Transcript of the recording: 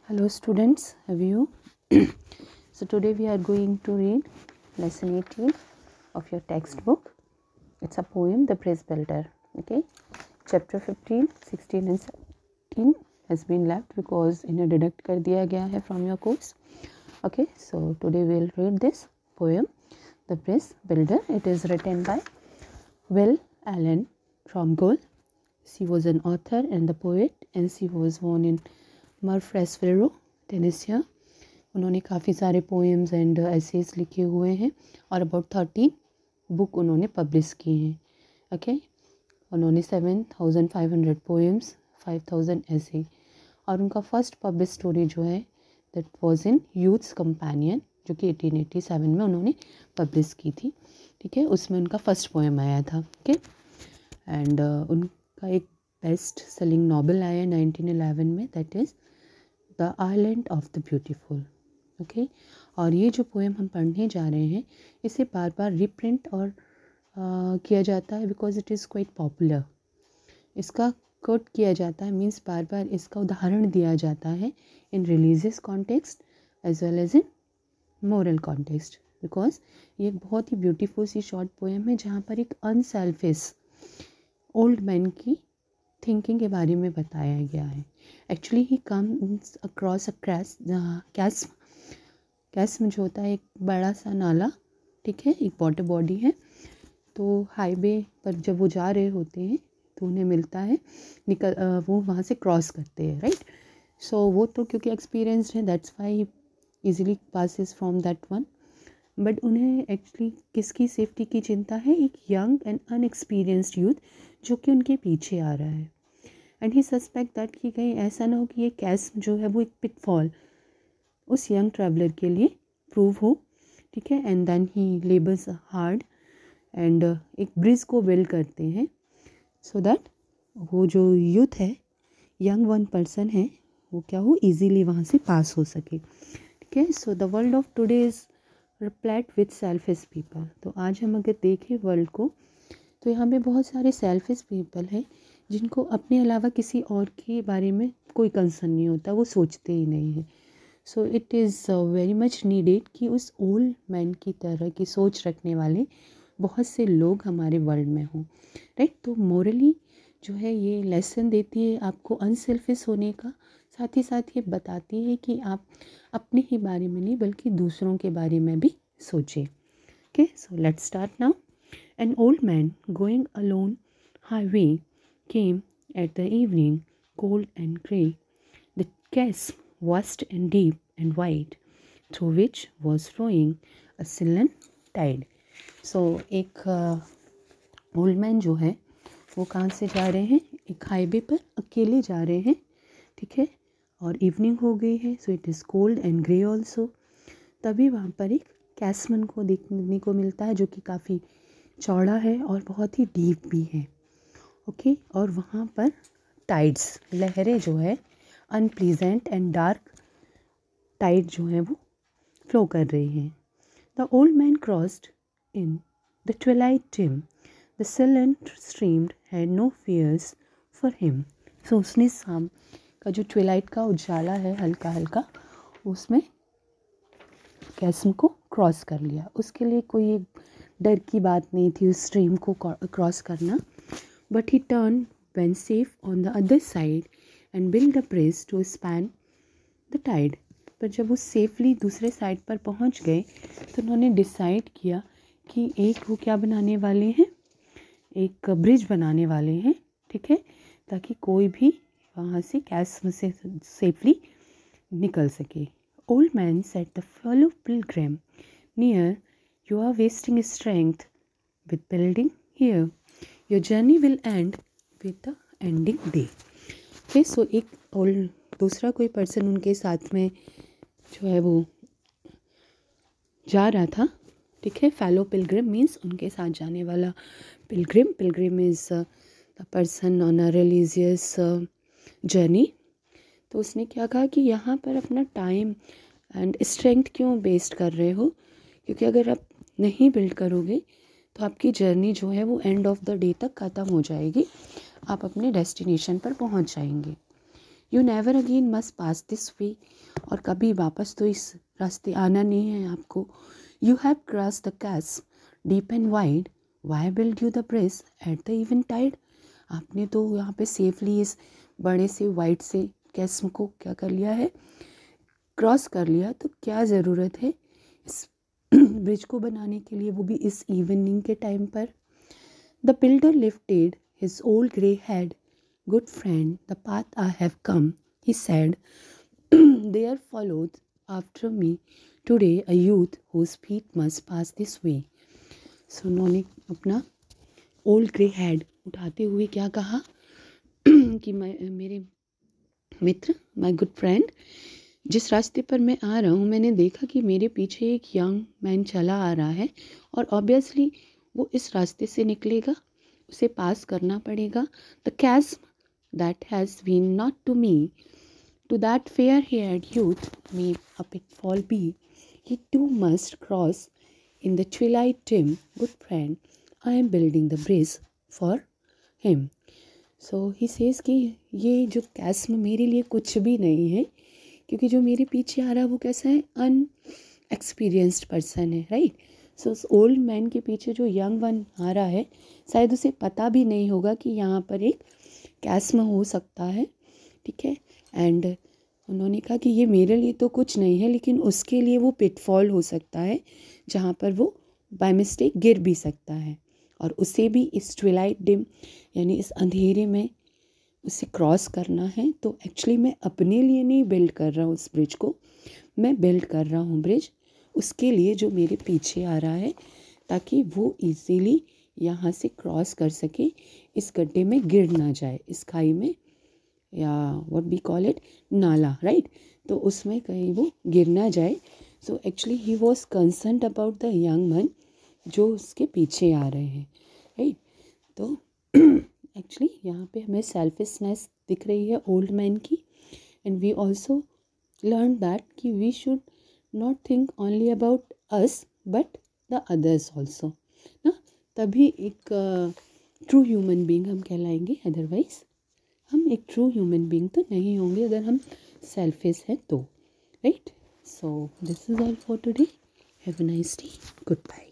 Hello students, how are you? So today we are going to read lesson 18 of your textbook. It's a poem, The Bridge Builder. Okay, chapter 15, 16 and 17 has been left because इन्हें deduct कर दिया गया है from your course. Okay, so today we will read this poem, The Bridge Builder. It is written by Will Allen Tromgold. She was an author and the poet, and she was born in मर्फ्रेसविलो, टेनेसिया. उन्होंने काफ़ी सारे poems and essays लिखे हुए हैं और about 13 book उन्होंने publish किए हैं. ओके, उन्होंने 7,500 पोएम्स, 5,000 ऐसे, और उनका फर्स्ट पब्लिश स्टोरी जो है that was in youths companion, जो कि 1887 में उन्होंने पब्लिश की थी. ठीक है, उसमें उनका फर्स्ट पोएम आया था. ओके, एंड उनका एक बेस्ट सेलिंग नॉवेल आया 1911 में, that is the island of the beautiful. Okay, और ये जो पोएम हम पढ़ने जा रहे हैं इसे बार बार रिप्रिंट और किया जाता है because it is quite popular. इसका कोट किया जाता है, मीन्स बार बार इसका उदाहरण दिया जाता है in religious context as well as in moral context, because ये एक बहुत ही ब्यूटीफुल सी शॉर्ट पोएम है जहाँ पर एक अनसेल्फिश ओल्ड मैन की थिंकिंग के बारे में बताया गया है. Actually he comes across a chasm जो होता है एक बड़ा सा नाला. ठीक है, एक वाटर बॉडी है. तो हाईवे पर जब वो जा रहे होते हैं तो उन्हें मिलता है, वो वहाँ से क्रॉस करते हैं, राइट. सो वो तो क्योंकि एक्सपीरियंस्ड है, that's why easily passes from that one. But उन्हें एक्चुअली किसकी सेफ्टी की चिंता है? एक यंग एंड अनएक्सपीरियंस्ड यूथ जो कि उनके पीछे आ रहा है. एंड ही सस्पेक्ट दैट कि कहीं ऐसा ना हो कि ये कैस्म जो है वो एक पिटफॉल उस यंग ट्रैवलर के लिए प्रूव हो. ठीक है, and then he labours hard and एक ब्रिज को बिल्ड करते हैं सो दैट वो जो यूथ है, यंग वन पर्सन है, वो क्या हो, ईजीली वहाँ से पास हो सके. ठीक है, so the world of today is repellent with selfish people. तो आज हम अगर देखें वर्ल्ड को तो यहाँ पे बहुत सारे सेल्फिश पीपल हैं जिनको अपने अलावा किसी और के बारे में कोई कंसर्न नहीं होता, वो सोचते ही नहीं हैं. So it is very much needed कि उस ओल्ड मैन की तरह की सोच रखने वाले बहुत से लोग हमारे वर्ल्ड में हों, राइट. तो मोरली जो है ये लेसन देती है आपको अनसेल्फिश होने का, साथ ही साथ ये बताती है कि आप अपने ही बारे में नहीं बल्कि दूसरों के बारे में भी सोचें. Okay, so let's start now. An old man going along highway came at the evening, cold and grey. The chasm vast and deep and wide, through which was flowing a sullen tide. So एक old man जो है वो कहाँ से जा रहे हैं? एक हाईवे पर अकेले जा रहे हैं. ठीक है, और इवनिंग हो गई है, so it is cold and grey also. तभी वहाँ पर एक कैसमन को देखने को मिलता है जो कि काफ़ी चौड़ा है और बहुत ही डीप भी है. ओके, और वहाँ पर टाइड्स, लहरें जो है, अनप्लीजेंट एंड डार्क टाइड जो है वो फ्लो कर रही हैं. The old man crossed in the twilight dim, the silent streamed had no fears for him. So उसने शाम का जो ट्विलाइट का उजाला है हल्का हल्का, उसमें कैस्म को क्रॉस कर लिया. उसके लिए कोई एक डर की बात नहीं थी उस स्ट्रीम को क्रॉस करना. But he turn when safe on the other side and build a bridge to span the tide. पर जब वो सेफली दूसरे साइड पर पहुंच गए तो उन्होंने डिसाइड किया कि एक वो क्या बनाने वाले हैं, एक ब्रिज बनाने वाले हैं. ठीक है, ताकि कोई भी वहाँ से कैस्म से सेफली निकल सके. Old man said, the fellow pilgrim, near, you are wasting strength with building here. Your journey will end with the ending day. Okay, so एक दूसरा कोई पर्सन उनके साथ में जो है वो जा रहा था. ठीक है, फेलो पिलग्रिम मीन्स उनके साथ जाने वाला Pilgrim. Pilgrim is the person on a religious journey. तो उसने क्या कहा कि यहाँ पर अपना टाइम एंड स्ट्रेंथ क्यों वेस्ट कर रहे हो, क्योंकि अगर आप नहीं बिल्ड करोगे तो आपकी जर्नी जो है वो एंड ऑफ द डे तक ख़त्म हो जाएगी, आप अपने डेस्टिनेशन पर पहुँच जाएंगे. You never again must pass this वे, और कभी वापस तो इस रास्ते आना नहीं है आपको। यू हैव क्रॉस द कैस deep and wide, why build you the bridge at the even tide. आपने तो यहाँ पे सेफली इस बड़े से वाइड से कैस्म को क्या कर लिया है, क्रॉस कर लिया, तो क्या ज़रूरत है इस ब्रिज को बनाने के लिए, वो भी इस इवनिंग के टाइम पर। The builder lifted his old grey head, good friend the path I have come, he said, there followed after me today a youth whose feet must pass this way. So उन्होंने अपना old grey head उठाते हुए क्या कहा कि मेरे मित्र, my good friend, जिस रास्ते पर मैं आ रहा हूँ मैंने देखा कि मेरे पीछे एक यंग मैन चला आ रहा है, और ऑब्वियसली वो इस रास्ते से निकलेगा, उसे पास करना पड़ेगा। The chasm that has been naught to me, to that fair haired youth may a pitfall be, he too must cross in the twilight dim, good friend, I am building the bridge for him. So he says कि ये जो कैस्म मेरे लिए कुछ भी नहीं है, क्योंकि जो मेरे पीछे आ रहा है वो कैसा है, अनएक्सपीरियंस्ड पर्सन है, राइट। सो उस ओल्ड मैन के पीछे जो यंग वन आ रहा है, शायद उसे पता भी नहीं होगा कि यहाँ पर एक कैस्म हो सकता है, ठीक है। एंड उन्होंने कहा कि ये मेरे लिए तो कुछ नहीं है, लेकिन उसके लिए वो पिटफॉल हो सकता है, जहाँ पर वो बाय मिस्टेक गिर भी सकता है, और उसे भी इस ट्विलाइट डिम यानी इस अंधेरे में उसे क्रॉस करना है। तो एक्चुअली मैं अपने लिए नहीं बिल्ड कर रहा हूँ इस ब्रिज को, मैं बिल्ड कर रहा हूँ ब्रिज उसके लिए जो मेरे पीछे आ रहा है, ताकि वो इजीली यहाँ से क्रॉस कर सके, इस गड्ढे में गिर ना जाए, इस खाई में, या व्हाट वी कॉल इट, नाला, राइट। तो उसमें कहीं वो गिर ना जाए। So actually he was concerned about the young man जो उसके पीछे आ रहे हैं, राइट। तो एक्चुअली यहाँ पे हमें सेल्फिशनेस दिख रही है ओल्ड मैन की, and we also learn that कि we should not think only about us but the others also ना, तभी एक ट्रू ह्यूमन बीइंग हम कहलाएंगे। अदरवाइज हम एक ट्रू ह्यूमन बीइंग तो नहीं होंगे अगर हम सेल्फिश हैं तो, right. So this is all for today, have a nice day, good bye.